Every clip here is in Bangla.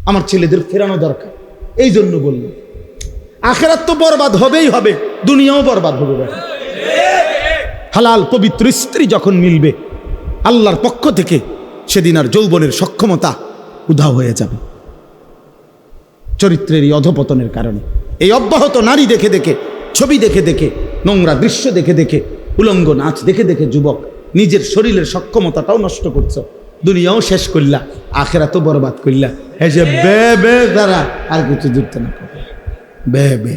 আমার ছেলেদের ফেরানো দরকার। এই জন্য বললাম, আখিরাত তো বরবাদ হবেই হবে, দুনিয়াও বরবাদ হবে। হালাল পবিত্র স্ত্রী যখন মিলবে আল্লাহর পক্ষ থেকে, সেদিন আর যৌবনের সক্ষমতা উধাও হয়ে যাবে চরিত্রের এই অধপতনের কারণে। এই অব্যাহত নারী দেখে দেখে, ছবি দেখে দেখে, নোংরা দৃশ্য দেখে দেখে, উলঙ্গ নাচ দেখে দেখে যুবক নিজের শরীরের সক্ষমতাটাও নষ্ট করছো, দুনিয়াও শেষ করলা, আখিরাতও বরবাদ করলা। এই যে বে বে দ্বারা আর কিছু যুক্ত না করে বে বে।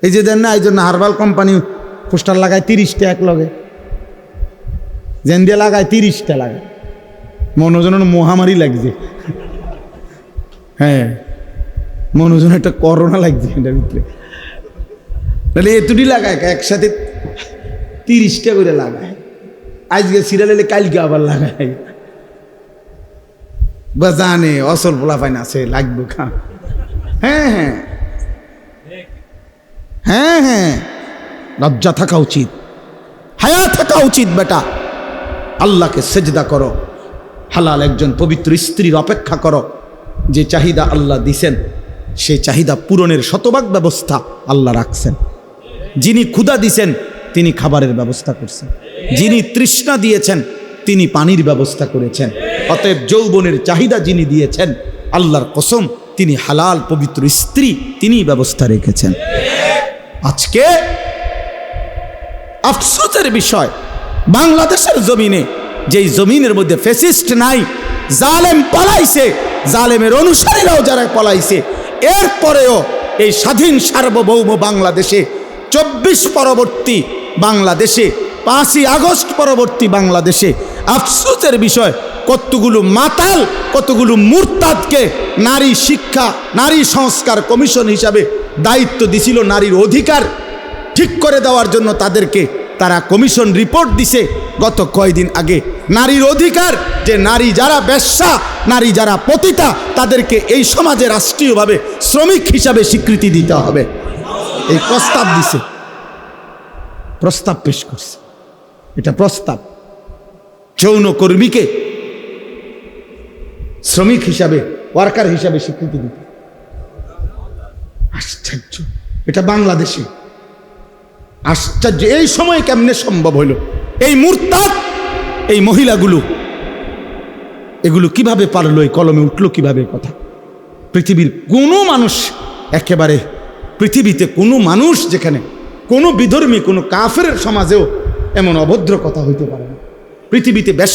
এই যে দেন না, এই জন্য হার্বাল কোম্পানি পোস্টার লাগায় 30টা এক লগে, জেন দিয়ে লাগায় 30টা লাগায়, মনোজন মহামারী লাগছে। হ্যাঁ, মনোজন একটা করোনা লাগছে এটার ভিতরে। তাহলে এতটি লাগায় একসাথে 30টা করে লাগায়, আজকে সিরিয়াল এলে কালকে আবার লাগায়। বা জানে অসল পোলা পাইন আছে, লাগবে খা। হ্যাঁ হ্যাঁ হ্যাঁ হ্যাঁ, লজ্জা থাকা উচিত, হায়া থাকা উচিত। বেটা, আল্লাহকে সেজদা করো, হালাল একজন পবিত্র স্ত্রীর অপেক্ষা করো। যে চাহিদা আল্লাহ দিছেন, সেই চাহিদা পূরণের শতভাগ ব্যবস্থা আল্লাহ রাখছেন। যিনি ক্ষুধা দিছেন তিনি খাবারের ব্যবস্থা করছেন, যিনি তৃষ্ণা দিয়েছেন তিনি পানির ব্যবস্থা করেছেন। অতএব যৌবনের চাহিদা যিনি দিয়েছেন, আল্লাহর কসম তিনি হালাল পবিত্র স্ত্রী তিনি ব্যবস্থা রেখেছেন। আজকে আফসোসের বিষয়, বাংলাদেশের জমিনে, যেই জমিনের মধ্যে ফ্যাসিস্ট নাই, জালেম পালাইছে, জালেমের অনুসারীরাও যারা পালাইছে, এরপরেও এই স্বাধীন সার্বভৌম বাংলাদেশে 24 পরবর্তী বাংলাদেশে, 5ই আগস্ট পরবর্তী বাংলাদেশে আফসোসের বিষয়, কতগুলো মাতাল, কতগুলো মুরতাদকে নারী শিক্ষা, নারী সংস্কার কমিশন হিসাবে দায়িত্ব দিছিল নারীর অধিকার ঠিক করে দেওয়ার জন্য। তাদেরকে তারা কমিশন রিপোর্ট দিছে গত কয়েকদিন আগে, নারীর অধিকার, যে নারী যারা বেশ্যা, নারী যারা পতিতা, তাদেরকে এই সমাজে রাষ্ট্রীয়ভাবে শ্রমিক হিসাবে স্বীকৃতি দিতে হবে। এই প্রস্তাব দিছে, প্রস্তাব পেশ করছে। এটা প্রস্তাব, যৌনকর্মীকে শ্রমিক হিসাবে, ওয়ার্কার হিসাবে স্বীকৃতি দিতে। আশ্চর্য, এটা বাংলাদেশে আশ্চর্য। এই সময় কেমনে সম্ভব হইল? এই মুরতাদ, এই মহিলাগুলো, এগুলো কিভাবে পারলো, এই কলমে উঠলো কিভাবে কথা? পৃথিবীর কোনো মানুষ, একেবারে পৃথিবীতে কোনো মানুষ, যেখানে কোনো বিধর্মী, কোনো কাফেরের সমাজেও এমন অভদ্র কথা হইতে পারে না। পৃথিবীতে